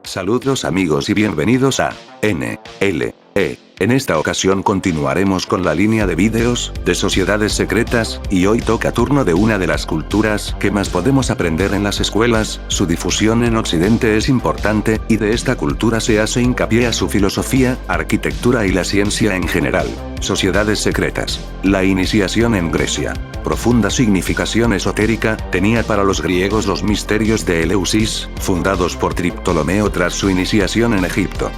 Saludos amigos y bienvenidos a NLE. En esta ocasión continuaremos con la línea de vídeos de sociedades secretas, y hoy toca turno de una de las culturas que más podemos aprender en las escuelas. Su difusión en Occidente es importante, y de esta cultura se hace hincapié a su filosofía, arquitectura y la ciencia en general. Sociedades secretas. La iniciación en Grecia. Profunda significación esotérica tenía para los griegos los misterios de Eleusis, fundados por Ptolomeo tras su iniciación en Egipto.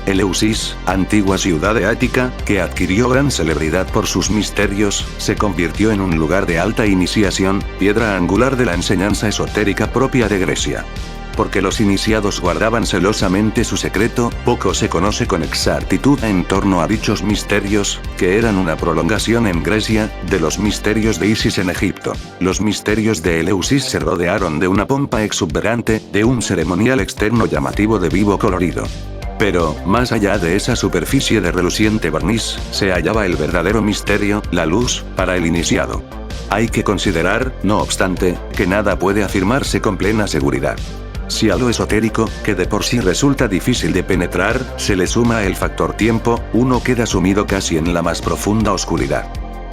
Eleusis, antigua ciudad de Ática, que adquirió gran celebridad por sus misterios, se convirtió en un lugar de alta iniciación, piedra angular de la enseñanza esotérica propia de Grecia. Porque los iniciados guardaban celosamente su secreto, poco se conoce con exactitud en torno a dichos misterios, que eran una prolongación en Grecia, de los misterios de Isis en Egipto. Los misterios de Eleusis se rodearon de una pompa exuberante, de un ceremonial externo llamativo de vivo colorido. Pero, más allá de esa superficie de reluciente barniz, se hallaba el verdadero misterio, la luz, para el iniciado. Hay que considerar, no obstante, que nada puede afirmarse con plena seguridad. Si a lo esotérico, que de por sí resulta difícil de penetrar, se le suma el factor tiempo, uno queda sumido casi en la más profunda oscuridad.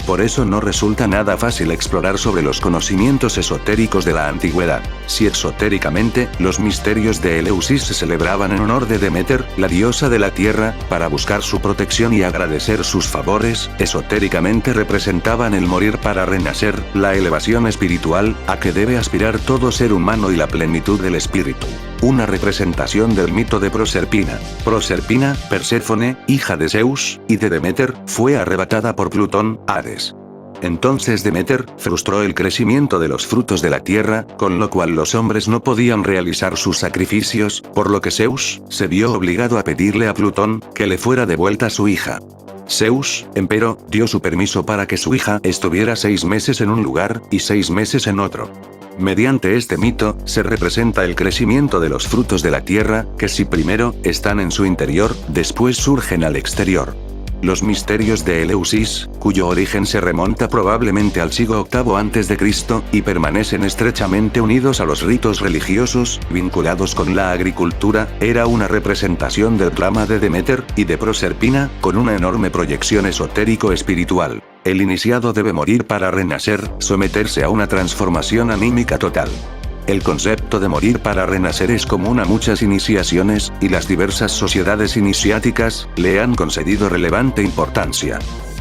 Por eso no resulta nada fácil explorar sobre los conocimientos esotéricos de la antigüedad. Si exotéricamente, los misterios de Eleusis se celebraban en honor de Demeter, la diosa de la tierra, para buscar su protección y agradecer sus favores, esotéricamente representaban el morir para renacer, la elevación espiritual, a que debe aspirar todo ser humano y la plenitud del espíritu. Una representación del mito de Proserpina. Proserpina, Perséfone, hija de Zeus, y de Demeter, fue arrebatada por Plutón, Hades. Entonces Demeter frustró el crecimiento de los frutos de la tierra, con lo cual los hombres no podían realizar sus sacrificios, por lo que Zeus se vio obligado a pedirle a Plutón que le fuera devuelta su hija. Zeus, empero, dio su permiso para que su hija estuviera 6 meses en un lugar, y 6 meses en otro. Mediante este mito, se representa el crecimiento de los frutos de la tierra, que si primero están en su interior, después surgen al exterior. Los misterios de Eleusis, cuyo origen se remonta probablemente al siglo VIII a.C., y permanecen estrechamente unidos a los ritos religiosos, vinculados con la agricultura, era una representación del drama de Demeter y de Proserpina, con una enorme proyección esotérico-espiritual. El iniciado debe morir para renacer, someterse a una transformación anímica total. El concepto de morir para renacer es común a muchas iniciaciones, y las diversas sociedades iniciáticas le han concedido relevante importancia.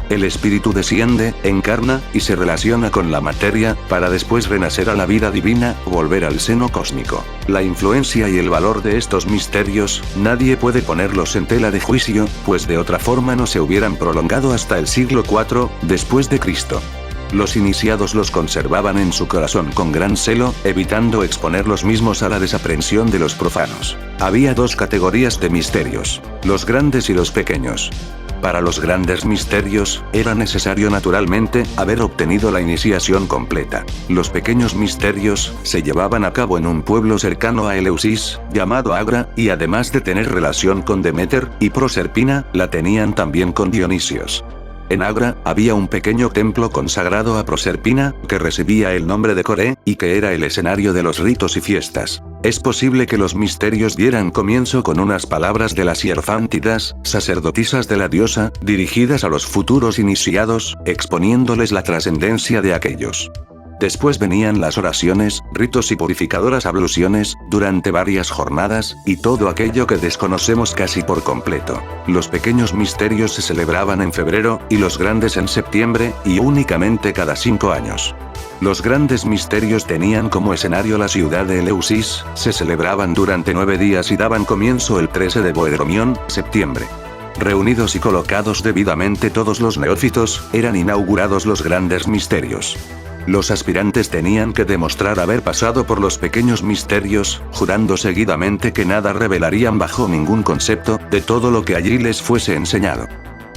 El espíritu desciende, encarna, y se relaciona con la materia, para después renacer a la vida divina, volver al seno cósmico. La influencia y el valor de estos misterios, nadie puede ponerlos en tela de juicio, pues de otra forma no se hubieran prolongado hasta el siglo IV, después de Cristo. Los iniciados los conservaban en su corazón con gran celo, evitando exponer los mismos a la desaprensión de los profanos. Había 2 categorías de misterios: los grandes y los pequeños. Para los grandes misterios, era necesario naturalmente haber obtenido la iniciación completa. Los pequeños misterios se llevaban a cabo en un pueblo cercano a Eleusis, llamado Agra, y además de tener relación con Demeter y Proserpina, la tenían también con Dionisios. En Agra, había un pequeño templo consagrado a Proserpina, que recibía el nombre de Coré, y que era el escenario de los ritos y fiestas. Es posible que los misterios dieran comienzo con unas palabras de las hierfántidas, sacerdotisas de la diosa, dirigidas a los futuros iniciados, exponiéndoles la trascendencia de aquellos. Después venían las oraciones, ritos y purificadoras abluciones, durante varias jornadas, y todo aquello que desconocemos casi por completo. Los pequeños misterios se celebraban en febrero, y los grandes en septiembre, y únicamente cada 5 años. Los grandes misterios tenían como escenario la ciudad de Eleusis, se celebraban durante 9 días y daban comienzo el 13 de Boedromión, septiembre. Reunidos y colocados debidamente todos los neófitos, eran inaugurados los grandes misterios. Los aspirantes tenían que demostrar haber pasado por los pequeños misterios, jurando seguidamente que nada revelarían bajo ningún concepto, de todo lo que allí les fuese enseñado.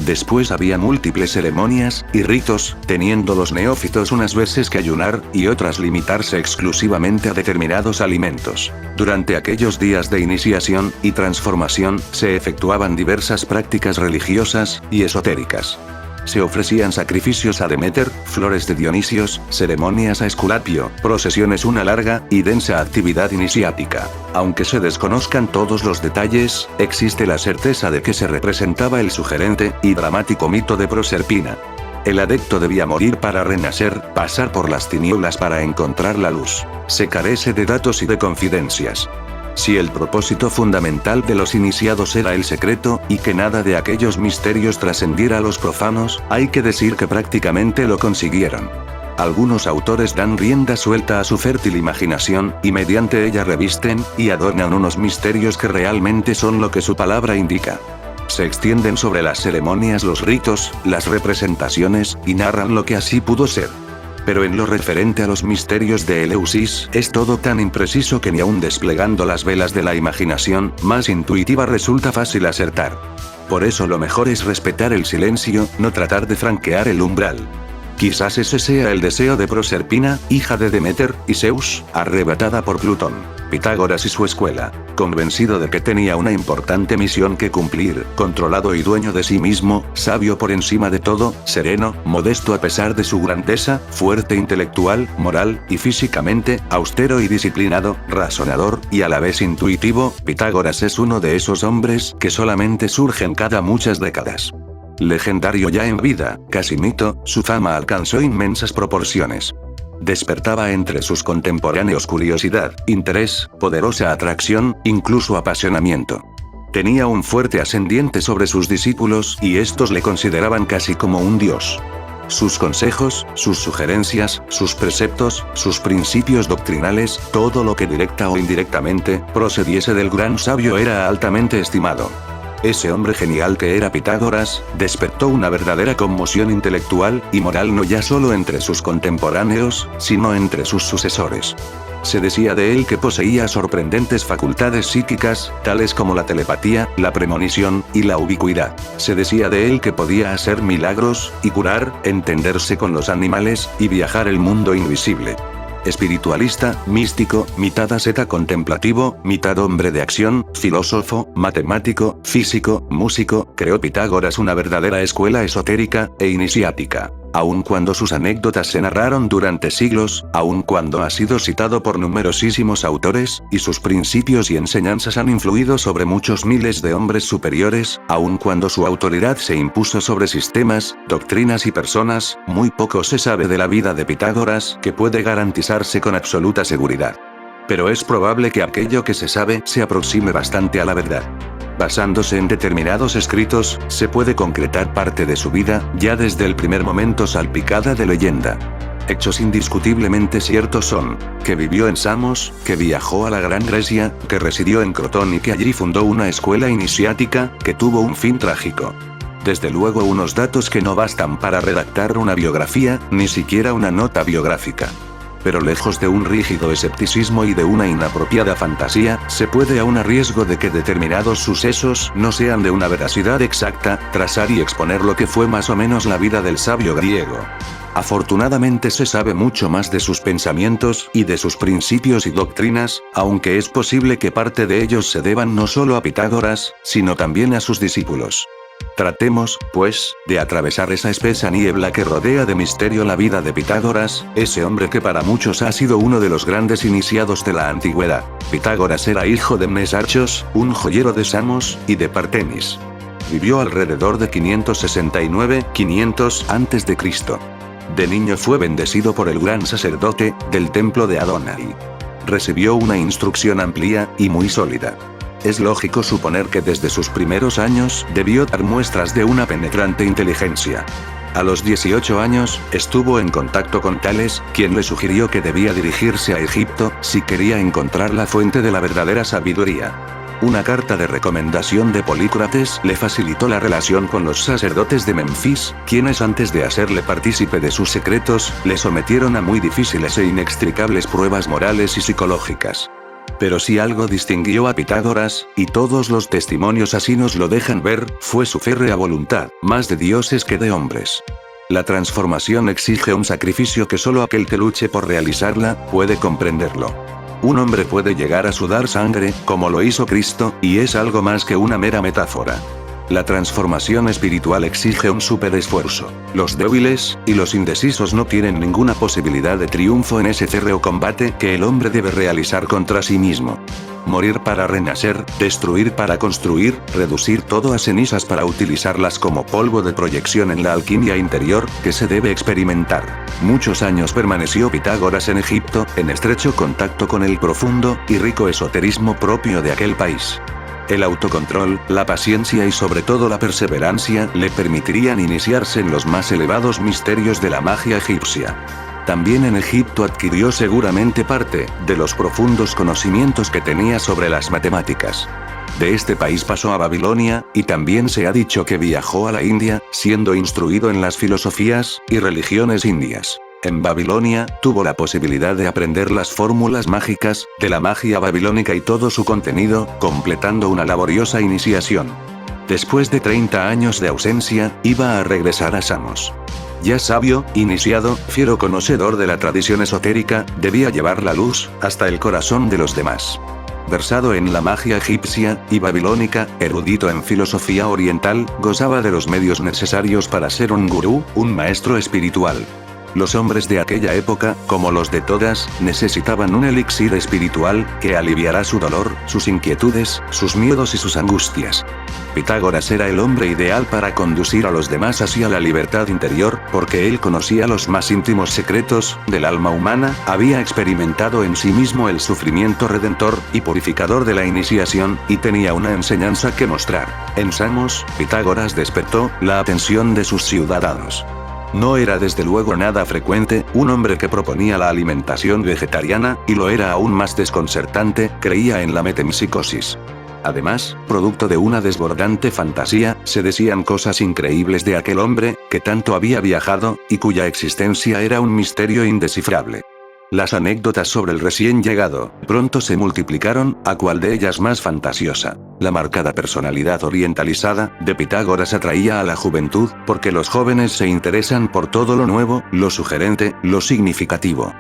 Después había múltiples ceremonias y ritos, teniendo los neófitos unas veces que ayunar, y otras limitarse exclusivamente a determinados alimentos. Durante aquellos días de iniciación y transformación, se efectuaban diversas prácticas religiosas y esotéricas. Se ofrecían sacrificios a Deméter, flores de Dionisios, ceremonias a Esculapio, procesiones, una larga y densa actividad iniciática. Aunque se desconozcan todos los detalles, existe la certeza de que se representaba el sugerente y dramático mito de Proserpina. El adepto debía morir para renacer, pasar por las tinieblas para encontrar la luz. Se carece de datos y de confidencias. Si el propósito fundamental de los iniciados era el secreto, y que nada de aquellos misterios trascendiera a los profanos, hay que decir que prácticamente lo consiguieron. Algunos autores dan rienda suelta a su fértil imaginación, y mediante ella revisten y adornan unos misterios que realmente son lo que su palabra indica. Se extienden sobre las ceremonias, los ritos, las representaciones, y narran lo que así pudo ser. Pero en lo referente a los misterios de Eleusis, es todo tan impreciso que ni aun desplegando las velas de la imaginación más intuitiva resulta fácil acertar. Por eso lo mejor es respetar el silencio, no tratar de franquear el umbral. Quizás ese sea el deseo de Proserpina, hija de Deméter y Zeus, arrebatada por Plutón. Pitágoras y su escuela, convencido de que tenía una importante misión que cumplir, controlado y dueño de sí mismo, sabio por encima de todo, sereno, modesto a pesar de su grandeza, fuerte intelectual, moral y físicamente, austero y disciplinado, razonador y a la vez intuitivo, Pitágoras es uno de esos hombres que solamente surgen cada muchas décadas. Legendario ya en vida, casi mito, su fama alcanzó inmensas proporciones. Despertaba entre sus contemporáneos curiosidad, interés, poderosa atracción, incluso apasionamiento. Tenía un fuerte ascendiente sobre sus discípulos y estos le consideraban casi como un dios. Sus consejos, sus sugerencias, sus preceptos, sus principios doctrinales, todo lo que directa o indirectamente procediese del gran sabio era altamente estimado. Ese hombre genial que era Pitágoras, despertó una verdadera conmoción intelectual y moral no ya solo entre sus contemporáneos, sino entre sus sucesores. Se decía de él que poseía sorprendentes facultades psíquicas, tales como la telepatía, la premonición y la ubicuidad. Se decía de él que podía hacer milagros, y curar, entenderse con los animales, y viajar el mundo invisible. Espiritualista, místico, mitad asceta contemplativo, mitad hombre de acción, filósofo, matemático, físico, músico, creó Pitágoras una verdadera escuela esotérica e iniciática. Aun cuando sus anécdotas se narraron durante siglos, aun cuando ha sido citado por numerosísimos autores, y sus principios y enseñanzas han influido sobre muchos miles de hombres superiores, aun cuando su autoridad se impuso sobre sistemas, doctrinas y personas, muy poco se sabe de la vida de Pitágoras, que puede garantizarse con absoluta seguridad. Pero es probable que aquello que se sabe se aproxime bastante a la verdad. Basándose en determinados escritos, se puede concretar parte de su vida, ya desde el primer momento salpicada de leyenda. Hechos indiscutiblemente ciertos son, que vivió en Samos, que viajó a la Gran Grecia, que residió en Crotón y que allí fundó una escuela iniciática, que tuvo un fin trágico. Desde luego unos datos que no bastan para redactar una biografía, ni siquiera una nota biográfica. Pero lejos de un rígido escepticismo y de una inapropiada fantasía, se puede aún a riesgo de que determinados sucesos no sean de una veracidad exacta, trazar y exponer lo que fue más o menos la vida del sabio griego. Afortunadamente se sabe mucho más de sus pensamientos y de sus principios y doctrinas, aunque es posible que parte de ellos se deban no solo a Pitágoras, sino también a sus discípulos. Tratemos, pues, de atravesar esa espesa niebla que rodea de misterio la vida de Pitágoras, ese hombre que para muchos ha sido uno de los grandes iniciados de la antigüedad. Pitágoras era hijo de Mnesarchos, un joyero de Samos, y de Partenis. Vivió alrededor de 569-500 a.C. De niño fue bendecido por el gran sacerdote del templo de Adonai. Recibió una instrucción amplia y muy sólida. Es lógico suponer que desde sus primeros años debió dar muestras de una penetrante inteligencia. A los 18 años, estuvo en contacto con Tales, quien le sugirió que debía dirigirse a Egipto si quería encontrar la fuente de la verdadera sabiduría. Una carta de recomendación de Polícrates le facilitó la relación con los sacerdotes de Memfis, quienes antes de hacerle partícipe de sus secretos, le sometieron a muy difíciles e inextricables pruebas morales y psicológicas. Pero si algo distinguió a Pitágoras, y todos los testimonios así nos lo dejan ver, fue su férrea voluntad, más de dioses que de hombres. La transformación exige un sacrificio que solo aquel que luche por realizarla, puede comprenderlo. Un hombre puede llegar a sudar sangre, como lo hizo Cristo, y es algo más que una mera metáfora. La transformación espiritual exige un superesfuerzo. Los débiles y los indecisos no tienen ninguna posibilidad de triunfo en ese férreo combate que el hombre debe realizar contra sí mismo. Morir para renacer, destruir para construir, reducir todo a cenizas para utilizarlas como polvo de proyección en la alquimia interior que se debe experimentar. Muchos años permaneció Pitágoras en Egipto, en estrecho contacto con el profundo y rico esoterismo propio de aquel país. El autocontrol, la paciencia y sobre todo la perseverancia le permitirían iniciarse en los más elevados misterios de la magia egipcia. También en Egipto adquirió seguramente parte de los profundos conocimientos que tenía sobre las matemáticas. De este país pasó a Babilonia, y también se ha dicho que viajó a la India, siendo instruido en las filosofías y religiones indias. En Babilonia, tuvo la posibilidad de aprender las fórmulas mágicas de la magia babilónica y todo su contenido, completando una laboriosa iniciación. Después de 30 años de ausencia, iba a regresar a Samos. Ya sabio, iniciado, fiero conocedor de la tradición esotérica, debía llevar la luz hasta el corazón de los demás. Versado en la magia egipcia y babilónica, erudito en filosofía oriental, gozaba de los medios necesarios para ser un gurú, un maestro espiritual. Los hombres de aquella época, como los de todas, necesitaban un elixir espiritual que aliviara su dolor, sus inquietudes, sus miedos y sus angustias. Pitágoras era el hombre ideal para conducir a los demás hacia la libertad interior, porque él conocía los más íntimos secretos del alma humana, había experimentado en sí mismo el sufrimiento redentor y purificador de la iniciación, y tenía una enseñanza que mostrar. En Samos, Pitágoras despertó la atención de sus ciudadanos. No era desde luego nada frecuente, un hombre que proponía la alimentación vegetariana, y lo era aún más desconcertante, creía en la metempsicosis. Además, producto de una desbordante fantasía, se decían cosas increíbles de aquel hombre, que tanto había viajado, y cuya existencia era un misterio indescifrable. Las anécdotas sobre el recién llegado pronto se multiplicaron, a cual de ellas más fantasiosa. La marcada personalidad orientalizada de Pitágoras atraía a la juventud, porque los jóvenes se interesan por todo lo nuevo, lo sugerente, lo significativo.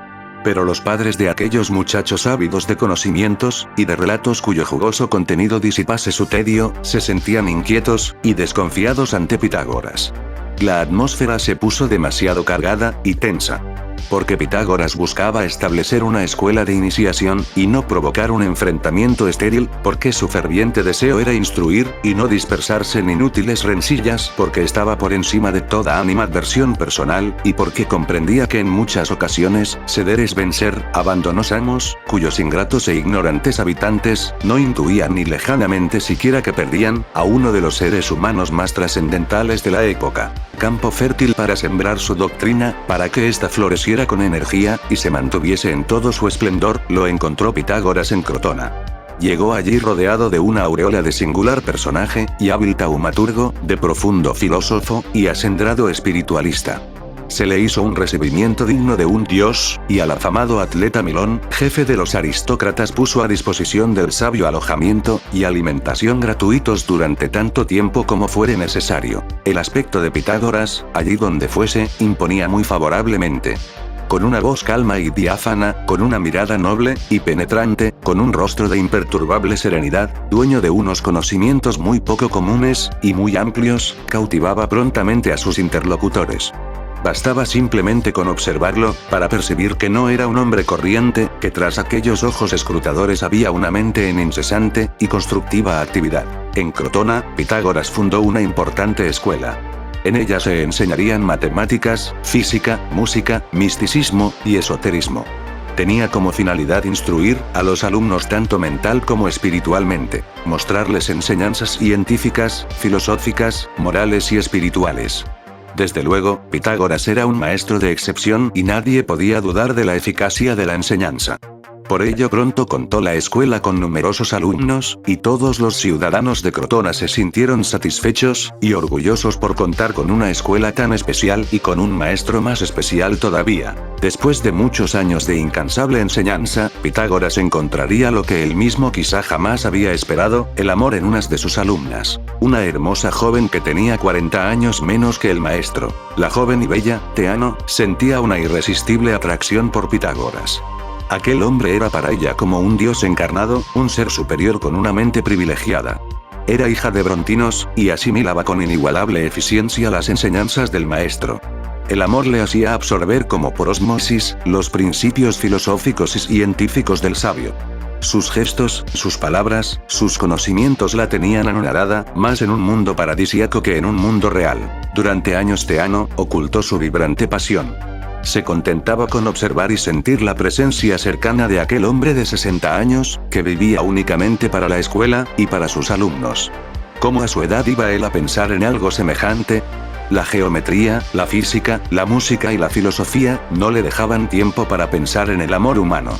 Pero los padres de aquellos muchachos ávidos de conocimientos y de relatos cuyo jugoso contenido disipase su tedio, se sentían inquietos y desconfiados ante Pitágoras. La atmósfera se puso demasiado cargada y tensa. Porque Pitágoras buscaba establecer una escuela de iniciación, y no provocar un enfrentamiento estéril, porque su ferviente deseo era instruir, y no dispersarse en inútiles rencillas, porque estaba por encima de toda animadversión personal, y porque comprendía que en muchas ocasiones, ceder es vencer, abandonó Samos, cuyos ingratos e ignorantes habitantes, no intuían ni lejanamente siquiera que perdían, a uno de los seres humanos más trascendentales de la época. Campo fértil para sembrar su doctrina, para que ésta floreciera con energía, y se mantuviese en todo su esplendor, lo encontró Pitágoras en Crotona. Llegó allí rodeado de una aureola de singular personaje, y hábil taumaturgo, de profundo filósofo, y acendrado espiritualista. Se le hizo un recibimiento digno de un dios, y al afamado atleta Milón, jefe de los aristócratas, puso a disposición del sabio alojamiento y alimentación gratuitos durante tanto tiempo como fuere necesario. El aspecto de Pitágoras, allí donde fuese, imponía muy favorablemente. Con una voz calma y diáfana, con una mirada noble y penetrante, con un rostro de imperturbable serenidad, dueño de unos conocimientos muy poco comunes y muy amplios, cautivaba prontamente a sus interlocutores. Bastaba simplemente con observarlo, para percibir que no era un hombre corriente, que tras aquellos ojos escrutadores había una mente en incesante y constructiva actividad. En Crotona, Pitágoras fundó una importante escuela. En ella se enseñarían matemáticas, física, música, misticismo y esoterismo. Tenía como finalidad instruir a los alumnos tanto mental como espiritualmente, mostrarles enseñanzas científicas, filosóficas, morales y espirituales. Desde luego, Pitágoras era un maestro de excepción y nadie podía dudar de la eficacia de la enseñanza. Por ello pronto contó la escuela con numerosos alumnos, y todos los ciudadanos de Crotona se sintieron satisfechos y orgullosos por contar con una escuela tan especial y con un maestro más especial todavía. Después de muchos años de incansable enseñanza, Pitágoras encontraría lo que él mismo quizá jamás había esperado, el amor en una de sus alumnas. Una hermosa joven que tenía 40 años menos que el maestro. La joven y bella, Teano, sentía una irresistible atracción por Pitágoras. Aquel hombre era para ella como un dios encarnado, un ser superior con una mente privilegiada. Era hija de Brontinos, y asimilaba con inigualable eficiencia las enseñanzas del maestro. El amor le hacía absorber como por osmosis los principios filosóficos y científicos del sabio. Sus gestos, sus palabras, sus conocimientos la tenían anonadada, más en un mundo paradisíaco que en un mundo real. Durante años Teano ocultó su vibrante pasión. Se contentaba con observar y sentir la presencia cercana de aquel hombre de 60 años, que vivía únicamente para la escuela, y para sus alumnos. ¿Cómo a su edad iba él a pensar en algo semejante? La geometría, la física, la música y la filosofía, no le dejaban tiempo para pensar en el amor humano.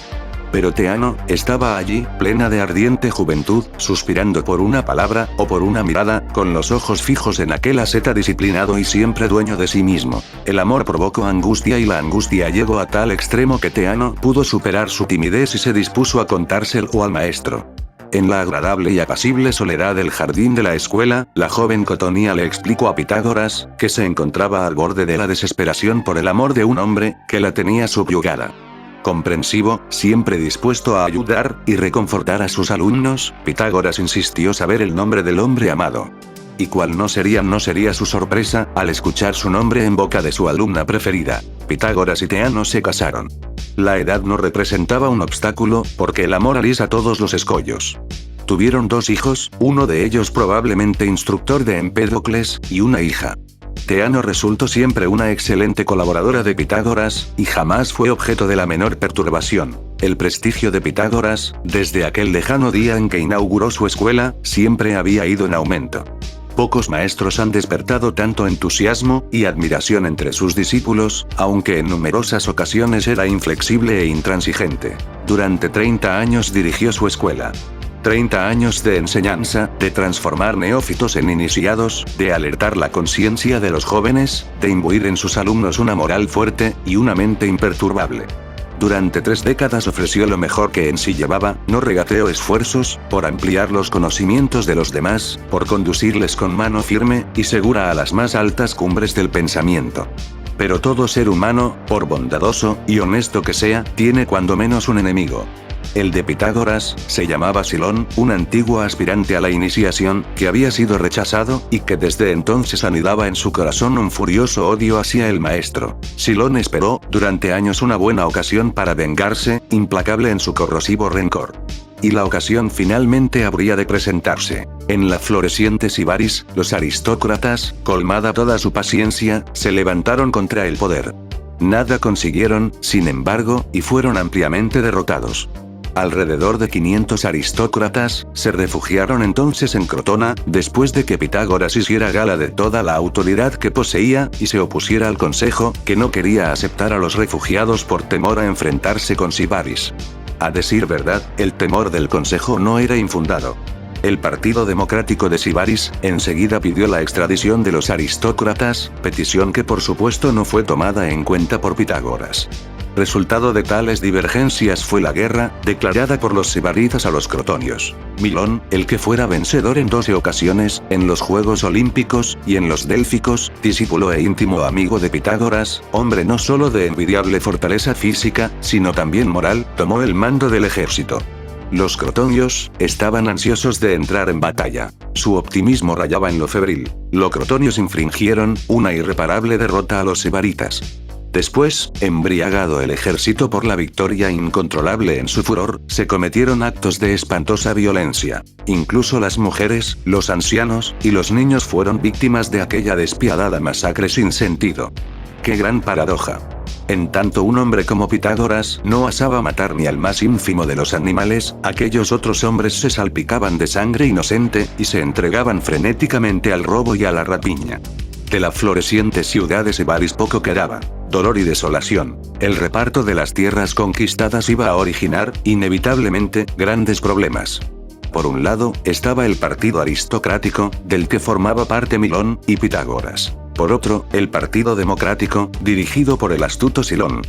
Pero Teano estaba allí, plena de ardiente juventud, suspirando por una palabra, o por una mirada, con los ojos fijos en aquel asceta disciplinado y siempre dueño de sí mismo. El amor provocó angustia y la angustia llegó a tal extremo que Teano pudo superar su timidez y se dispuso a contárselo al maestro. En la agradable y apacible soledad del jardín de la escuela, la joven Cotonia le explicó a Pitágoras, que se encontraba al borde de la desesperación por el amor de un hombre, que la tenía subyugada. Comprensivo, siempre dispuesto a ayudar y reconfortar a sus alumnos, Pitágoras insistió saber el nombre del hombre amado. Y cuál no sería su sorpresa, al escuchar su nombre en boca de su alumna preferida. Pitágoras y Teano se casaron. La edad no representaba un obstáculo, porque el amor alisa todos los escollos. Tuvieron 2 hijos, uno de ellos probablemente instructor de Empédocles, y una hija. Teano resultó siempre una excelente colaboradora de Pitágoras, y jamás fue objeto de la menor perturbación. El prestigio de Pitágoras, desde aquel lejano día en que inauguró su escuela, siempre había ido en aumento. Pocos maestros han despertado tanto entusiasmo y admiración entre sus discípulos, aunque en numerosas ocasiones era inflexible e intransigente. Durante 30 años dirigió su escuela. 30 años de enseñanza, de transformar neófitos en iniciados, de alertar la conciencia de los jóvenes, de imbuir en sus alumnos una moral fuerte, y una mente imperturbable. Durante 3 décadas ofreció lo mejor que en sí llevaba, no regateó esfuerzos, por ampliar los conocimientos de los demás, por conducirles con mano firme y segura a las más altas cumbres del pensamiento. Pero todo ser humano, por bondadoso y honesto que sea, tiene cuando menos un enemigo. El de Pitágoras, se llamaba Silón, un antiguo aspirante a la iniciación, que había sido rechazado, y que desde entonces anidaba en su corazón un furioso odio hacia el maestro. Silón esperó, durante años, una buena ocasión para vengarse, implacable en su corrosivo rencor. Y la ocasión finalmente habría de presentarse. En la floreciente Sibaris, los aristócratas, colmada toda su paciencia, se levantaron contra el poder. Nada consiguieron, sin embargo, y fueron ampliamente derrotados. Alrededor de 500 aristócratas se refugiaron entonces en Crotona, después de que Pitágoras hiciera gala de toda la autoridad que poseía, y se opusiera al consejo, que no quería aceptar a los refugiados por temor a enfrentarse con Sibaris. A decir verdad, el temor del consejo no era infundado. El Partido Democrático de Sibaris enseguida pidió la extradición de los aristócratas, petición que por supuesto no fue tomada en cuenta por Pitágoras. Resultado de tales divergencias fue la guerra, declarada por los sibaritas a los crotonios. Milón, el que fuera vencedor en 12 ocasiones, en los Juegos Olímpicos, y en los Délficos, discípulo e íntimo amigo de Pitágoras, hombre no solo de envidiable fortaleza física, sino también moral, tomó el mando del ejército. Los crotonios estaban ansiosos de entrar en batalla. Su optimismo rayaba en lo febril. Los crotonios infligieron una irreparable derrota a los sibaritas. Después, embriagado el ejército por la victoria incontrolable en su furor, se cometieron actos de espantosa violencia. Incluso las mujeres, los ancianos, y los niños fueron víctimas de aquella despiadada masacre sin sentido. ¡Qué gran paradoja! En tanto un hombre como Pitágoras no osaba matar ni al más ínfimo de los animales, aquellos otros hombres se salpicaban de sangre inocente, y se entregaban frenéticamente al robo y a la rapiña. De la floreciente ciudad de Sibaris poco quedaba. Dolor y desolación. El reparto de las tierras conquistadas iba a originar, inevitablemente, grandes problemas. Por un lado, estaba el partido aristocrático, del que formaba parte Milón y Pitágoras. Por otro, el partido democrático, dirigido por el astuto Silón.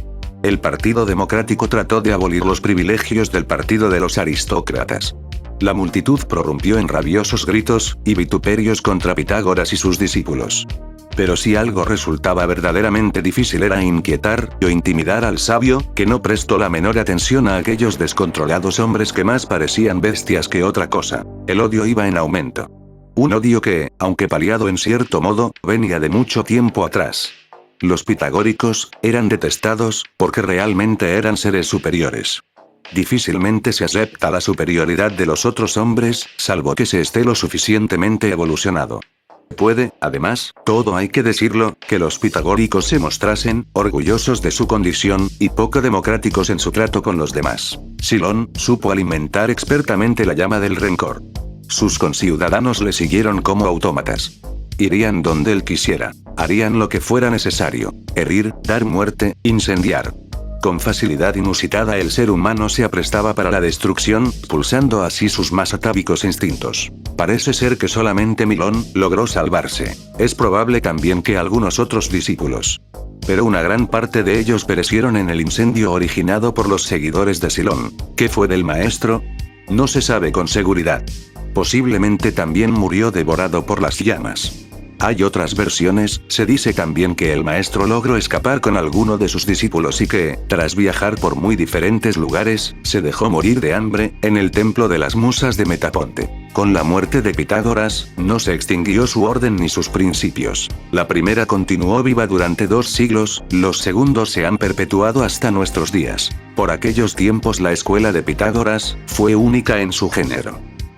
El partido democrático trató de abolir los privilegios del partido de los aristócratas. La multitud prorrumpió en rabiosos gritos y vituperios contra Pitágoras y sus discípulos. Pero si algo resultaba verdaderamente difícil era inquietar o intimidar al sabio, que no prestó la menor atención a aquellos descontrolados hombres que más parecían bestias que otra cosa. El odio iba en aumento. Un odio que, aunque paliado en cierto modo, venía de mucho tiempo atrás. Los pitagóricos eran detestados porque realmente eran seres superiores. Difícilmente se acepta la superioridad de los otros hombres, salvo que se esté lo suficientemente evolucionado. Puede, además, todo hay que decirlo, que los pitagóricos se mostrasen orgullosos de su condición y poco democráticos en su trato con los demás. Silón supo alimentar expertamente la llama del rencor. Sus conciudadanos le siguieron como autómatas. Irían donde él quisiera. Harían lo que fuera necesario. Herir, dar muerte, incendiar. Con facilidad inusitada el ser humano se aprestaba para la destrucción, pulsando así sus más atávicos instintos. Parece ser que solamente Milón logró salvarse. Es probable también que algunos otros discípulos. Pero una gran parte de ellos perecieron en el incendio originado por los seguidores de Silón. ¿Qué fue del maestro? No se sabe con seguridad. Posiblemente también murió devorado por las llamas. Hay otras versiones, se dice también que el maestro logró escapar con alguno de sus discípulos y que, tras viajar por muy diferentes lugares, se dejó morir de hambre, en el templo de las musas de Metaponte. Con la muerte de Pitágoras, no se extinguió su orden ni sus principios. La primera continuó viva durante 2 siglos, los segundos se han perpetuado hasta nuestros días. Por aquellos tiempos la escuela de Pitágoras fue única en su género.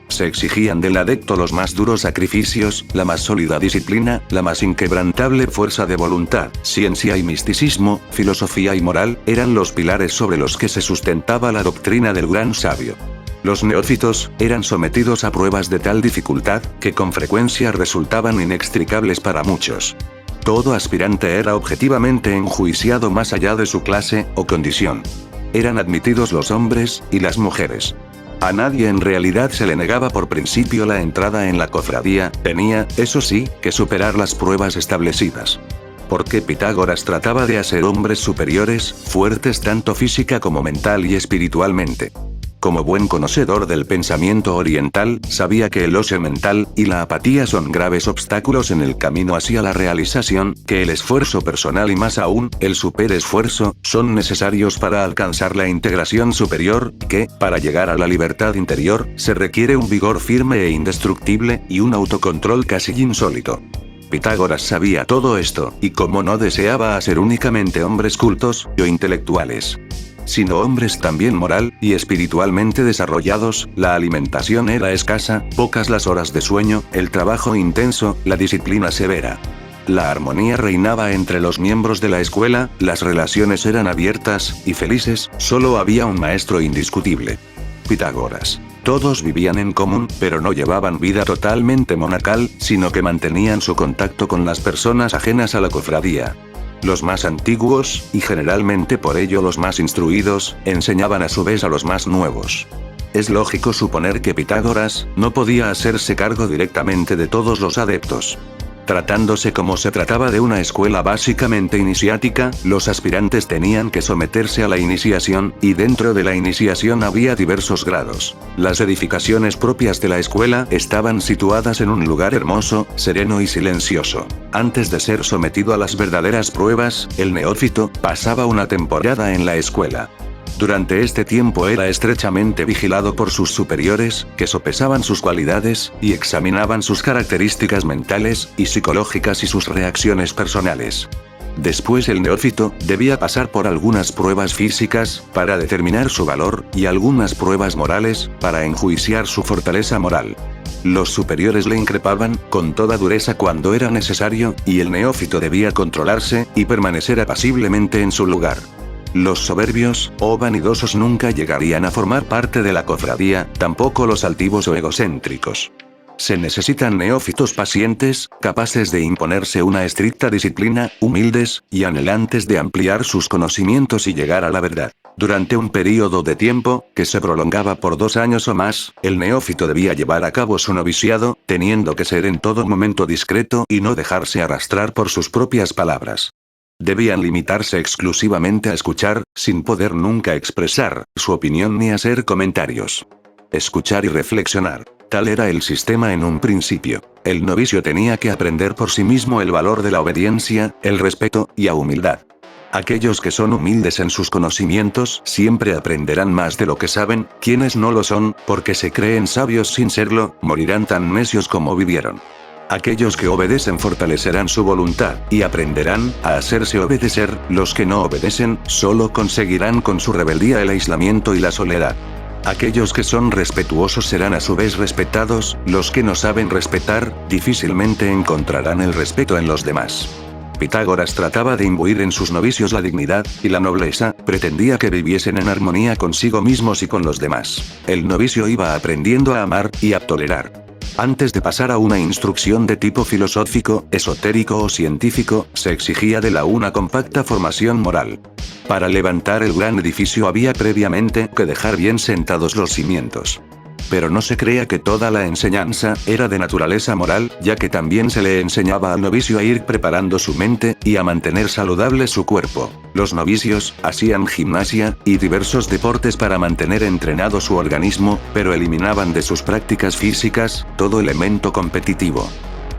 Se exigían del adepto los más duros sacrificios, la más sólida disciplina, la más inquebrantable fuerza de voluntad. Ciencia y misticismo, filosofía y moral, eran los pilares sobre los que se sustentaba la doctrina del gran sabio. Los neófitos eran sometidos a pruebas de tal dificultad, que con frecuencia resultaban inextricables para muchos. Todo aspirante era objetivamente enjuiciado más allá de su clase o condición. Eran admitidos los hombres y las mujeres. A nadie en realidad se le negaba por principio la entrada en la cofradía, tenía, eso sí, que superar las pruebas establecidas. Porque Pitágoras trataba de hacer hombres superiores, fuertes tanto física como mental y espiritualmente. Como buen conocedor del pensamiento oriental, sabía que el ocio mental y la apatía son graves obstáculos en el camino hacia la realización, que el esfuerzo personal y más aún, el superesfuerzo, son necesarios para alcanzar la integración superior, que, para llegar a la libertad interior, se requiere un vigor firme e indestructible, y un autocontrol casi insólito. Pitágoras sabía todo esto, y como no deseaba hacer únicamente hombres cultos o intelectuales, sino hombres también moral y espiritualmente desarrollados, la alimentación era escasa, pocas las horas de sueño, el trabajo intenso, la disciplina severa. La armonía reinaba entre los miembros de la escuela, las relaciones eran abiertas y felices, solo había un maestro indiscutible: Pitágoras. Todos vivían en común, pero no llevaban vida totalmente monacal, sino que mantenían su contacto con las personas ajenas a la cofradía. Los más antiguos, y generalmente por ello los más instruidos, enseñaban a su vez a los más nuevos. Es lógico suponer que Pitágoras no podía hacerse cargo directamente de todos los adeptos. Tratándose como se trataba de una escuela básicamente iniciática, los aspirantes tenían que someterse a la iniciación, y dentro de la iniciación había diversos grados. Las edificaciones propias de la escuela estaban situadas en un lugar hermoso, sereno y silencioso. Antes de ser sometido a las verdaderas pruebas, el neófito pasaba una temporada en la escuela. Durante este tiempo era estrechamente vigilado por sus superiores, que sopesaban sus cualidades, y examinaban sus características mentales y psicológicas y sus reacciones personales. Después el neófito debía pasar por algunas pruebas físicas, para determinar su valor, y algunas pruebas morales, para enjuiciar su fortaleza moral. Los superiores le increpaban, con toda dureza cuando era necesario, y el neófito debía controlarse, y permanecer apaciblemente en su lugar. Los soberbios, o vanidosos nunca llegarían a formar parte de la cofradía, tampoco los altivos o egocéntricos. Se necesitan neófitos pacientes, capaces de imponerse una estricta disciplina, humildes, y anhelantes de ampliar sus conocimientos y llegar a la verdad. Durante un período de tiempo, que se prolongaba por 2 años o más, el neófito debía llevar a cabo su noviciado, teniendo que ser en todo momento discreto y no dejarse arrastrar por sus propias palabras. Debían limitarse exclusivamente a escuchar, sin poder nunca expresar su opinión ni hacer comentarios. Escuchar y reflexionar. Tal era el sistema en un principio. El novicio tenía que aprender por sí mismo el valor de la obediencia, el respeto y la humildad. Aquellos que son humildes en sus conocimientos siempre aprenderán más de lo que saben, quienes no lo son, porque se creen sabios sin serlo, morirán tan necios como vivieron. Aquellos que obedecen fortalecerán su voluntad, y aprenderán a hacerse obedecer, los que no obedecen, solo conseguirán con su rebeldía el aislamiento y la soledad. Aquellos que son respetuosos serán a su vez respetados, los que no saben respetar, difícilmente encontrarán el respeto en los demás. Pitágoras trataba de imbuir en sus novicios la dignidad y la nobleza, pretendía que viviesen en armonía consigo mismos y con los demás. El novicio iba aprendiendo a amar y a tolerar. Antes de pasar a una instrucción de tipo filosófico, esotérico o científico, se exigía de la una compacta formación moral. Para levantar el gran edificio había previamente que dejar bien sentados los cimientos. Pero no se crea que toda la enseñanza era de naturaleza moral, ya que también se le enseñaba al novicio a ir preparando su mente, y a mantener saludable su cuerpo. Los novicios hacían gimnasia y diversos deportes para mantener entrenado su organismo, pero eliminaban de sus prácticas físicas todo elemento competitivo.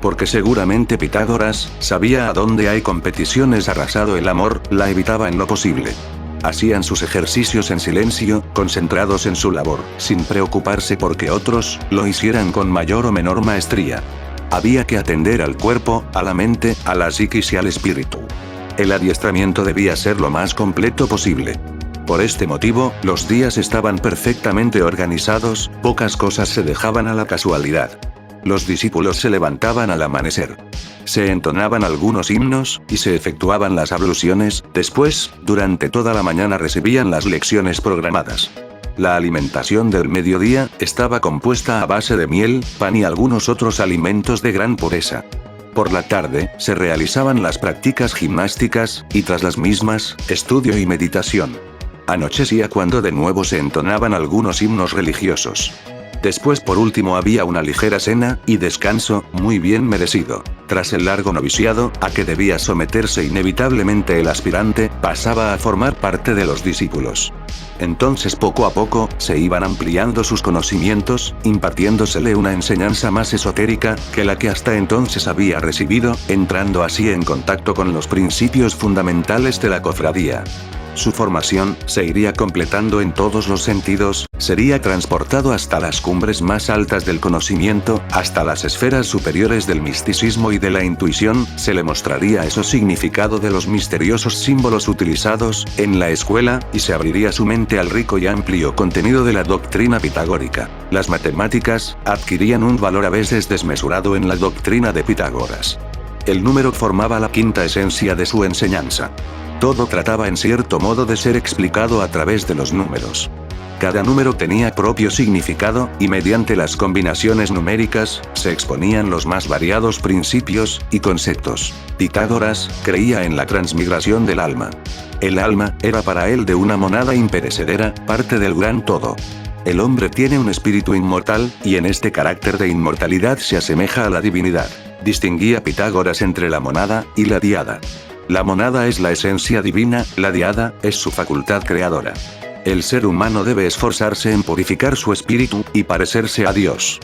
Porque seguramente Pitágoras sabía a dónde hay competiciones arrasado el amor, la evitaba en lo posible. Hacían sus ejercicios en silencio, concentrados en su labor, sin preocuparse porque otros lo hicieran con mayor o menor maestría. Había que atender al cuerpo, a la mente, a la psiquis y al espíritu. El adiestramiento debía ser lo más completo posible. Por este motivo, los días estaban perfectamente organizados, pocas cosas se dejaban a la casualidad. Los discípulos se levantaban al amanecer. Se entonaban algunos himnos, y se efectuaban las abluciones, después, durante toda la mañana recibían las lecciones programadas. La alimentación del mediodía estaba compuesta a base de miel, pan y algunos otros alimentos de gran pureza. Por la tarde, se realizaban las prácticas gimnásticas, y tras las mismas, estudio y meditación. Anochecía cuando de nuevo se entonaban algunos himnos religiosos. Después por último había una ligera cena y descanso, muy bien merecido. Tras el largo noviciado, a que debía someterse inevitablemente el aspirante, pasaba a formar parte de los discípulos. Entonces poco a poco, se iban ampliando sus conocimientos, impartiéndosele una enseñanza más esotérica que la que hasta entonces había recibido, entrando así en contacto con los principios fundamentales de la cofradía. Su formación se iría completando en todos los sentidos, sería transportado hasta las cumbres más altas del conocimiento, hasta las esferas superiores del misticismo y de la intuición, se le mostraría eso significado de los misteriosos símbolos utilizados en la escuela, y se abriría su mente al rico y amplio contenido de la doctrina pitagórica. Las matemáticas adquirían un valor a veces desmesurado en la doctrina de Pitágoras. El número formaba la quinta esencia de su enseñanza. Todo trataba en cierto modo de ser explicado a través de los números. Cada número tenía propio significado, y mediante las combinaciones numéricas, se exponían los más variados principios y conceptos. Pitágoras creía en la transmigración del alma. El alma era para él de una monada imperecedera, parte del gran todo. El hombre tiene un espíritu inmortal, y en este carácter de inmortalidad se asemeja a la divinidad. Distinguía Pitágoras entre la monada y la diada. La monada es la esencia divina, la diada es su facultad creadora. El ser humano debe esforzarse en purificar su espíritu y parecerse a Dios.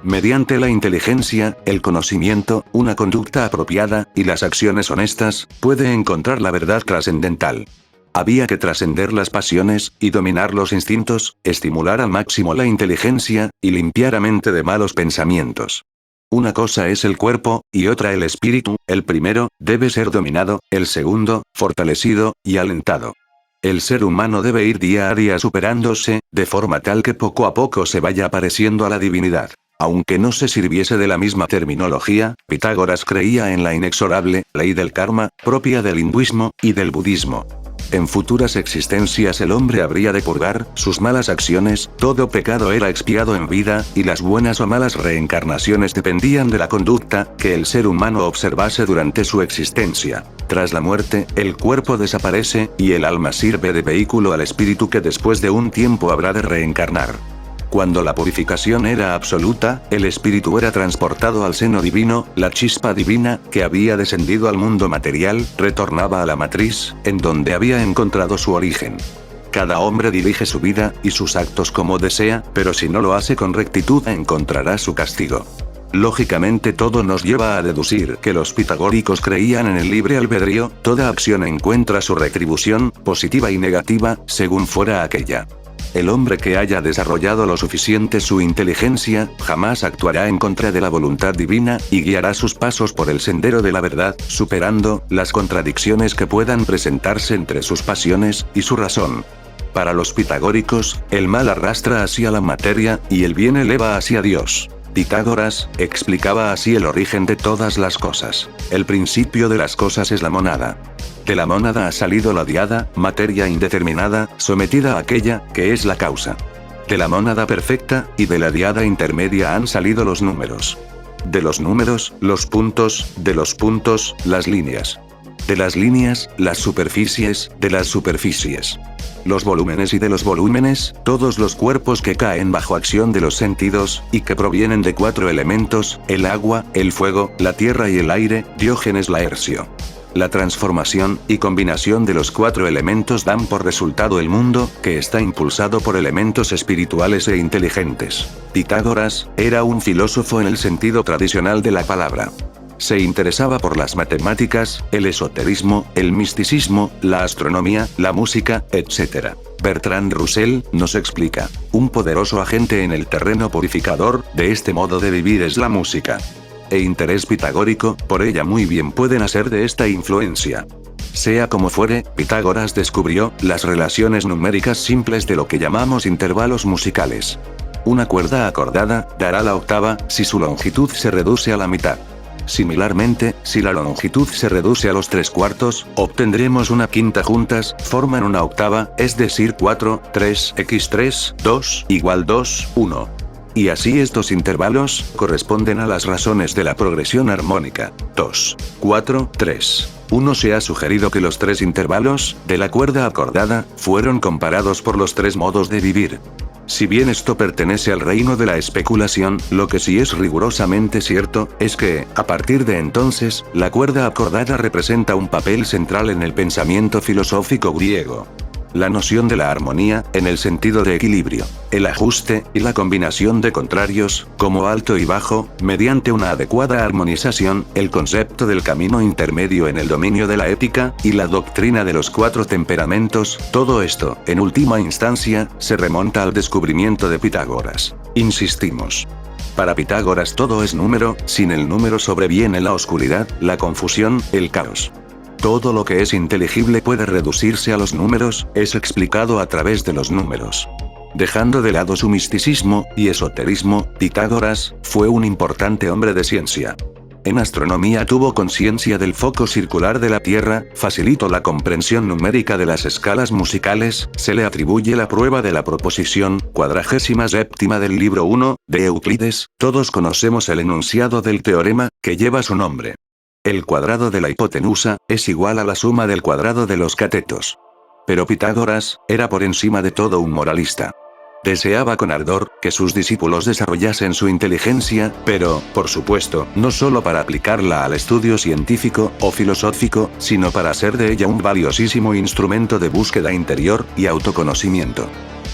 Mediante la inteligencia, el conocimiento, una conducta apropiada y las acciones honestas, puede encontrar la verdad trascendental. Había que trascender las pasiones y dominar los instintos, estimular al máximo la inteligencia y limpiar la mente de malos pensamientos. Una cosa es el cuerpo, y otra el espíritu, el primero, debe ser dominado, el segundo, fortalecido y alentado. El ser humano debe ir día a día superándose, de forma tal que poco a poco se vaya pareciendo a la divinidad. Aunque no se sirviese de la misma terminología, Pitágoras creía en la inexorable ley del karma, propia del hinduismo y del budismo. En futuras existencias el hombre habría de purgar sus malas acciones, todo pecado era expiado en vida, y las buenas o malas reencarnaciones dependían de la conducta que el ser humano observase durante su existencia. Tras la muerte, el cuerpo desaparece, y el alma sirve de vehículo al espíritu que después de un tiempo habrá de reencarnar. Cuando la purificación era absoluta, el espíritu era transportado al seno divino, la chispa divina, que había descendido al mundo material, retornaba a la matriz, en donde había encontrado su origen. Cada hombre dirige su vida y sus actos como desea, pero si no lo hace con rectitud encontrará su castigo. Lógicamente todo nos lleva a deducir que los pitagóricos creían en el libre albedrío, toda acción encuentra su retribución, positiva y negativa, según fuera aquella. El hombre que haya desarrollado lo suficiente su inteligencia, jamás actuará en contra de la voluntad divina, y guiará sus pasos por el sendero de la verdad, superando las contradicciones que puedan presentarse entre sus pasiones y su razón. Para los pitagóricos, el mal arrastra hacia la materia, y el bien eleva hacia Dios. Pitágoras explicaba así el origen de todas las cosas. El principio de las cosas es la mónada. De la mónada ha salido la diada, materia indeterminada, sometida a aquella, que es la causa. De la mónada perfecta, y de la diada intermedia han salido los números. De los números, los puntos, de los puntos, las líneas. De las líneas, las superficies, de las superficies. Los volúmenes y de los volúmenes, todos los cuerpos que caen bajo acción de los sentidos, y que provienen de 4 elementos, el agua, el fuego, la tierra y el aire, Diógenes Laercio. La transformación y combinación de los 4 elementos dan por resultado el mundo, que está impulsado por elementos espirituales e inteligentes. Pitágoras era un filósofo en el sentido tradicional de la palabra. Se interesaba por las matemáticas, el esoterismo, el misticismo, la astronomía, la música, etc. Bertrand Russell nos explica: un poderoso agente en el terreno purificador de este modo de vivir es la música. E interés pitagórico, por ella muy bien puede nacer de esta influencia. Sea como fuere, Pitágoras descubrió las relaciones numéricas simples de lo que llamamos intervalos musicales. Una cuerda acordada dará la octava si su longitud se reduce a la mitad. Similarmente, si la longitud se reduce a los 3/4, obtendremos una quinta juntas, forman una octava, es decir 4, 3, x3, 2, igual 2, 1. Y así estos intervalos corresponden a las razones de la progresión armónica. 2, 4, 3. 1. Se ha sugerido que los 3 intervalos de la cuerda acordada fueron comparados por los 3 modos de vivir. Si bien esto pertenece al reino de la especulación, lo que sí es rigurosamente cierto, es que, a partir de entonces, la cuerda acordada representa un papel central en el pensamiento filosófico griego. La noción de la armonía, en el sentido de equilibrio, el ajuste y la combinación de contrarios, como alto y bajo, mediante una adecuada armonización, el concepto del camino intermedio en el dominio de la ética, y la doctrina de los 4 temperamentos, todo esto, en última instancia, se remonta al descubrimiento de Pitágoras. Insistimos. Para Pitágoras todo es número, sin el número sobreviene la oscuridad, la confusión, el caos. Todo lo que es inteligible puede reducirse a los números, es explicado a través de los números. Dejando de lado su misticismo y esoterismo, Pitágoras fue un importante hombre de ciencia. En astronomía tuvo conciencia del foco circular de la Tierra, facilitó la comprensión numérica de las escalas musicales, se le atribuye la prueba de la proposición 47ª del libro 1, de Euclides, todos conocemos el enunciado del teorema, que lleva su nombre. El cuadrado de la hipotenusa es igual a la suma del cuadrado de los catetos. Pero Pitágoras era por encima de todo un moralista. Deseaba con ardor que sus discípulos desarrollasen su inteligencia, pero, por supuesto, no solo para aplicarla al estudio científico o filosófico, sino para hacer de ella un valiosísimo instrumento de búsqueda interior y autoconocimiento.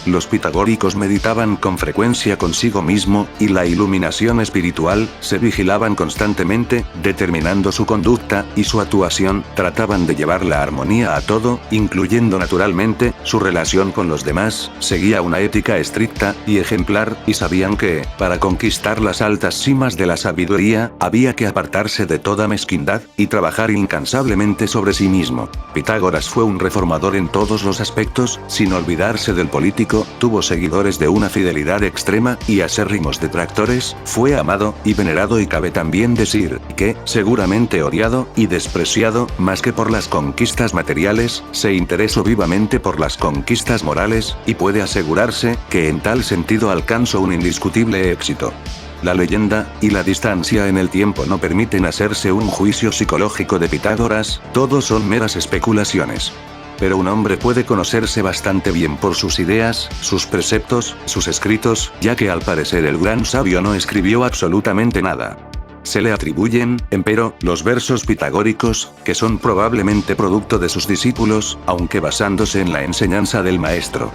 Los pitagóricos meditaban con frecuencia consigo mismo, y la iluminación espiritual, se vigilaban constantemente, determinando su conducta y su actuación, trataban de llevar la armonía a todo, incluyendo naturalmente, su relación con los demás, seguía una ética estricta y ejemplar, y sabían que, para conquistar las altas cimas de la sabiduría, había que apartarse de toda mezquindad, y trabajar incansablemente sobre sí mismo. Pitágoras fue un reformador en todos los aspectos, sin olvidarse del político, tuvo seguidores de una fidelidad extrema, y acérrimos detractores, fue amado y venerado, y cabe también decir, que, seguramente odiado y despreciado, más que por las conquistas materiales, se interesó vivamente por las conquistas morales, y puede asegurarse, que en tal sentido alcanzó un indiscutible éxito. La leyenda, y la distancia en el tiempo no permiten hacerse un juicio psicológico de Pitágoras, todos son meras especulaciones. Pero un hombre puede conocerse bastante bien por sus ideas, sus preceptos, sus escritos, ya que al parecer el gran sabio no escribió absolutamente nada. Se le atribuyen, empero, los versos pitagóricos, que son probablemente producto de sus discípulos, aunque basándose en la enseñanza del maestro.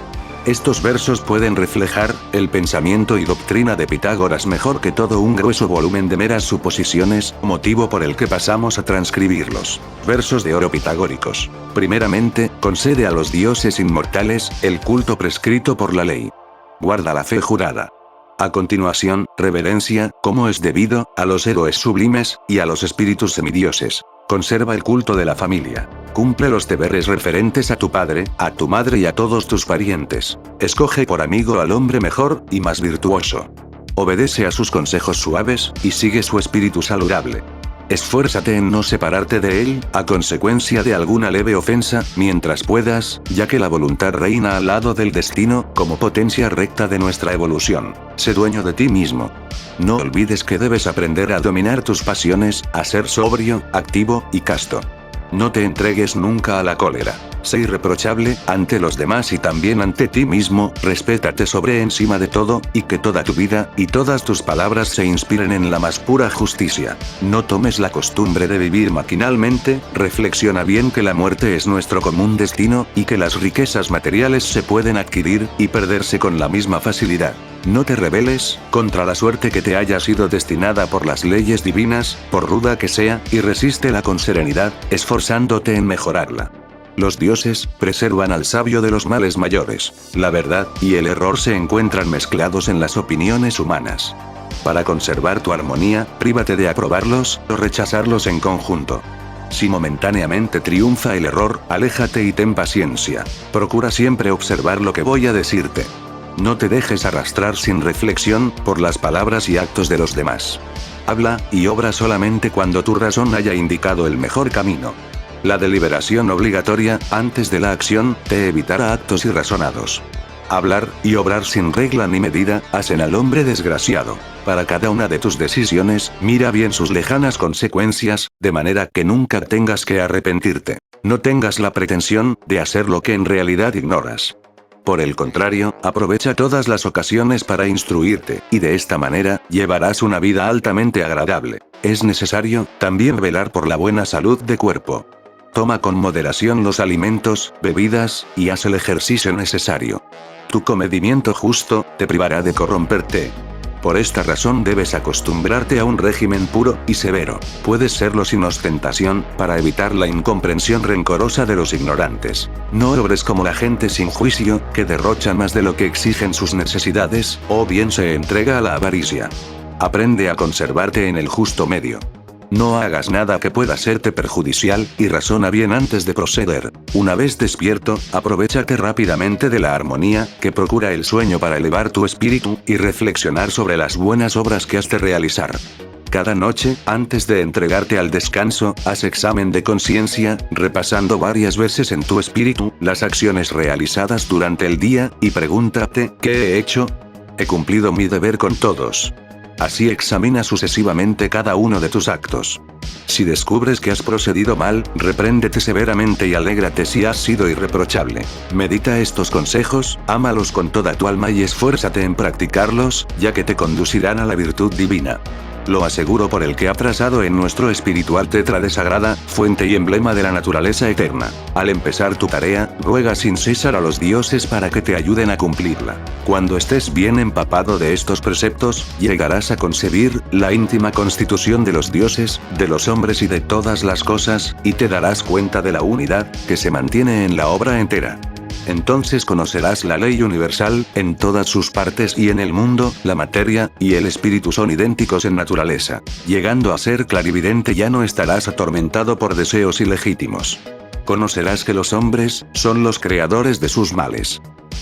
Estos versos pueden reflejar el pensamiento y doctrina de Pitágoras mejor que todo un grueso volumen de meras suposiciones, motivo por el que pasamos a transcribirlos. Versos de oro pitagóricos. Primeramente, concede a los dioses inmortales el culto prescrito por la ley. Guarda la fe jurada. A continuación, reverencia, como es debido, a los héroes sublimes, y a los espíritus semidioses. Conserva el culto de la familia. Cumple los deberes referentes a tu padre, a tu madre y a todos tus parientes. Escoge por amigo al hombre mejor y más virtuoso. Obedece a sus consejos suaves, y sigue su espíritu saludable. Esfuérzate en no separarte de él, a consecuencia de alguna leve ofensa, mientras puedas, ya que la voluntad reina al lado del destino, como potencia recta de nuestra evolución. Sé dueño de ti mismo. No olvides que debes aprender a dominar tus pasiones, a ser sobrio, activo y casto. No te entregues nunca a la cólera. Sé irreprochable ante los demás y también ante ti mismo, respétate sobre encima de todo, y que toda tu vida, y todas tus palabras se inspiren en la más pura justicia. No tomes la costumbre de vivir maquinalmente, reflexiona bien que la muerte es nuestro común destino, y que las riquezas materiales se pueden adquirir, y perderse con la misma facilidad. No te rebeles contra la suerte que te haya sido destinada por las leyes divinas, por ruda que sea, y resístela con serenidad, esforzándote en mejorarla. Los dioses preservan al sabio de los males mayores. La verdad y el error se encuentran mezclados en las opiniones humanas. Para conservar tu armonía, prívate de aprobarlos o rechazarlos en conjunto. Si momentáneamente triunfa el error, aléjate y ten paciencia. Procura siempre observar lo que voy a decirte. No te dejes arrastrar sin reflexión por las palabras y actos de los demás. Habla y obra solamente cuando tu razón haya indicado el mejor camino. La deliberación obligatoria, antes de la acción, te evitará actos irrazonados. Hablar y obrar sin regla ni medida, hacen al hombre desgraciado. Para cada una de tus decisiones, mira bien sus lejanas consecuencias, de manera que nunca tengas que arrepentirte. No tengas la pretensión de hacer lo que en realidad ignoras. Por el contrario, aprovecha todas las ocasiones para instruirte, y de esta manera, llevarás una vida altamente agradable. Es necesario, también velar por la buena salud de cuerpo. Toma con moderación los alimentos, bebidas, y haz el ejercicio necesario. Tu comedimiento justo, te privará de corromperte. Por esta razón debes acostumbrarte a un régimen puro y severo. Puedes serlo sin ostentación, para evitar la incomprensión rencorosa de los ignorantes. No obres como la gente sin juicio, que derrocha más de lo que exigen sus necesidades, o bien se entrega a la avaricia. Aprende a conservarte en el justo medio. No hagas nada que pueda serte perjudicial, y razona bien antes de proceder. Una vez despierto, aprovéchate rápidamente de la armonía, que procura el sueño para elevar tu espíritu, y reflexionar sobre las buenas obras que has de realizar. Cada noche, antes de entregarte al descanso, haz examen de conciencia, repasando varias veces en tu espíritu, las acciones realizadas durante el día, y pregúntate, ¿qué he hecho? ¿He cumplido mi deber con todos? Así examina sucesivamente cada uno de tus actos. Si descubres que has procedido mal, repréndete severamente y alégrate si has sido irreprochable. Medita estos consejos, ámalos con toda tu alma y esfuérzate en practicarlos, ya que te conducirán a la virtud divina. Lo aseguro por el que ha trazado en nuestro espiritual tétrade sagrada, fuente y emblema de la naturaleza eterna. Al empezar tu tarea, ruega sin cesar a los dioses para que te ayuden a cumplirla. Cuando estés bien empapado de estos preceptos, llegarás a concebir la íntima constitución de los dioses, de los hombres y de todas las cosas, y te darás cuenta de la unidad que se mantiene en la obra entera. Entonces conocerás la ley universal, en todas sus partes y en el mundo, la materia y el espíritu son idénticos en naturaleza. Llegando a ser clarividente ya no estarás atormentado por deseos ilegítimos. Conocerás que los hombres son los creadores de sus males.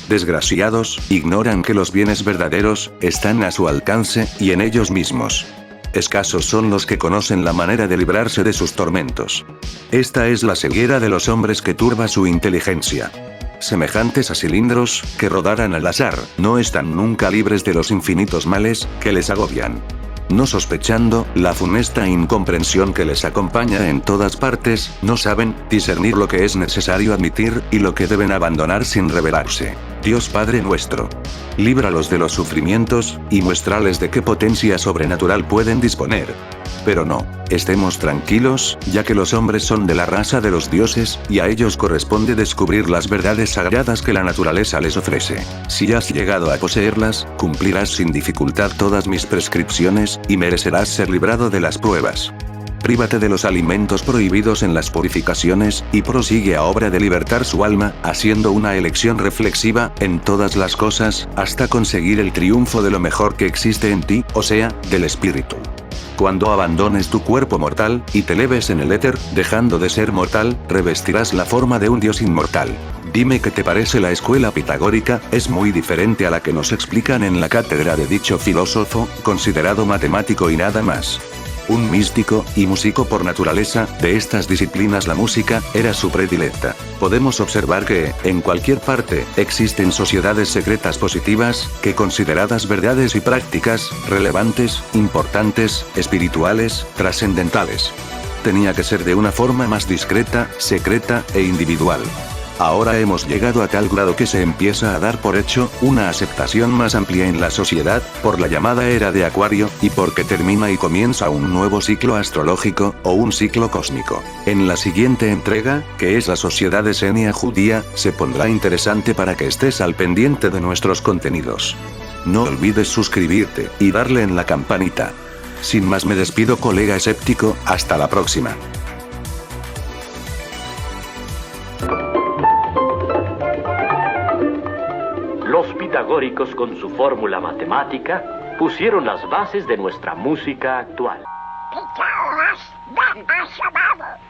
Desgraciados, ignoran que los bienes verdaderos están a su alcance y en ellos mismos. Escasos son los que conocen la manera de librarse de sus tormentos. Esta es la ceguera de los hombres que turba su inteligencia. Semejantes a cilindros, que rodaran al azar, no están nunca libres de los infinitos males, que les agobian. No sospechando la funesta incomprensión que les acompaña en todas partes, no saben discernir lo que es necesario admitir, y lo que deben abandonar sin rebelarse. Dios Padre nuestro. líbralos de los sufrimientos, y muéstrales de qué potencia sobrenatural pueden disponer. Pero no, estemos tranquilos, ya que los hombres son de la raza de los dioses, y a ellos corresponde descubrir las verdades sagradas que la naturaleza les ofrece. Si has llegado a poseerlas, cumplirás sin dificultad todas mis prescripciones, y merecerás ser librado de las pruebas. Prívate de los alimentos prohibidos en las purificaciones, y prosigue a obra de libertar su alma, haciendo una elección reflexiva, en todas las cosas, hasta conseguir el triunfo de lo mejor que existe en ti, o sea, del espíritu. Cuando abandones tu cuerpo mortal, y te eleves en el éter, dejando de ser mortal, revestirás la forma de un dios inmortal. Dime qué te parece la escuela pitagórica, es muy diferente a la que nos explican en la cátedra de dicho filósofo, considerado matemático y nada más. Un místico, y músico por naturaleza, de estas disciplinas la música, era su predilecta. Podemos observar que, en cualquier parte, existen sociedades secretas positivas, que consideradas verdades y prácticas, relevantes, importantes, espirituales, trascendentales. Tenía que ser de una forma más discreta, secreta, e individual. Ahora hemos llegado a tal grado que se empieza a dar por hecho una aceptación más amplia en la sociedad, por la llamada era de Acuario, y porque termina y comienza un nuevo ciclo astrológico, o un ciclo cósmico. En la siguiente entrega, que es la Sociedad Esenia Judía, se pondrá interesante para que estés al pendiente de nuestros contenidos. No olvides suscribirte, y darle en la campanita. Sin más me despido, colega escéptico, hasta la próxima. Los pitagóricos, con su fórmula matemática, pusieron las bases de nuestra música actual. Pitágoras, ven a llamado.